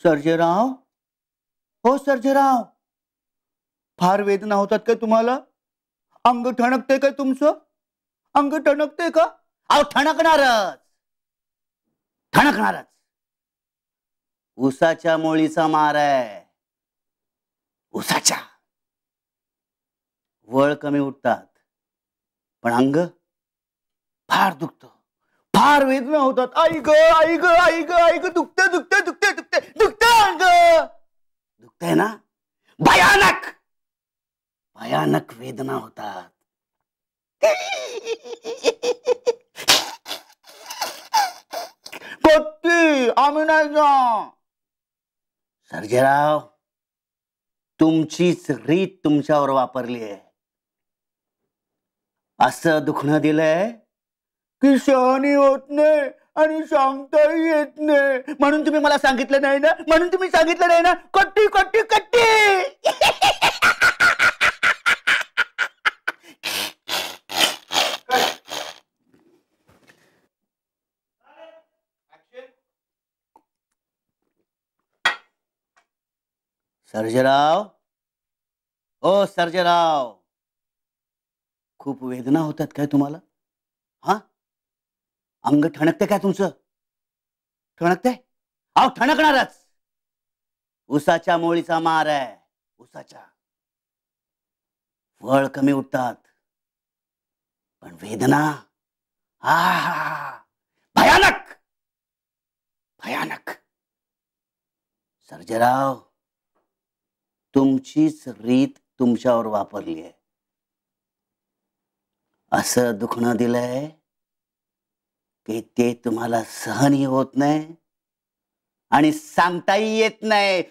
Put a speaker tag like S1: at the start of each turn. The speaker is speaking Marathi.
S1: सर्जेराव, हो सर्जेराव, फार वेदना होतात काय तुम्हाला? अंग ठणकते काय तुमचं? अंग ठणकते का? अहो ठणकणारच, ठणकणारच. उसाच्या मोळीचा मार आहे. उसाच्या वळ कमी उठतात, पण अंग फार दुखत, फार वेदना होतात. आई ग आई ग आई ग आई ग, दुखते दुखते दुखते दुखते दुखते अंग, दुखतंय ना? भयानक भयानक वेदना होतात. कत्ती आम्ही नाही जा. सर्जेराव, तुमचीच रीत तुमच्यावर वापरली आहे. असं दुखणं दिलंय की सहनी होत नाही आणि सांगताही येत नाही. म्हणून तुम्ही मला सांगितलं नाही ना, म्हणून तुम्ही सांगितलं नाही ना. कट्टी कट्टी कट्टी. सर्जेराव, ओ सर्जेराव, खूप वेदना होतात काय तुम्हाला? हा, अंग ठणकते काय तुमचं? ठणकते? अहो ठणकणारच. उसाच्या मोळीचा मार आहे. उसाच्या फळ कमी उठतात, पण वेदना भयानक भयानक. सर्जेराव, तुमचीच रीत तुमच्यावर वापरली आहे. असं दुखणं दिलंय की ते तुम्हाला सहनही होत नाही आणि सांगताही येत नाही.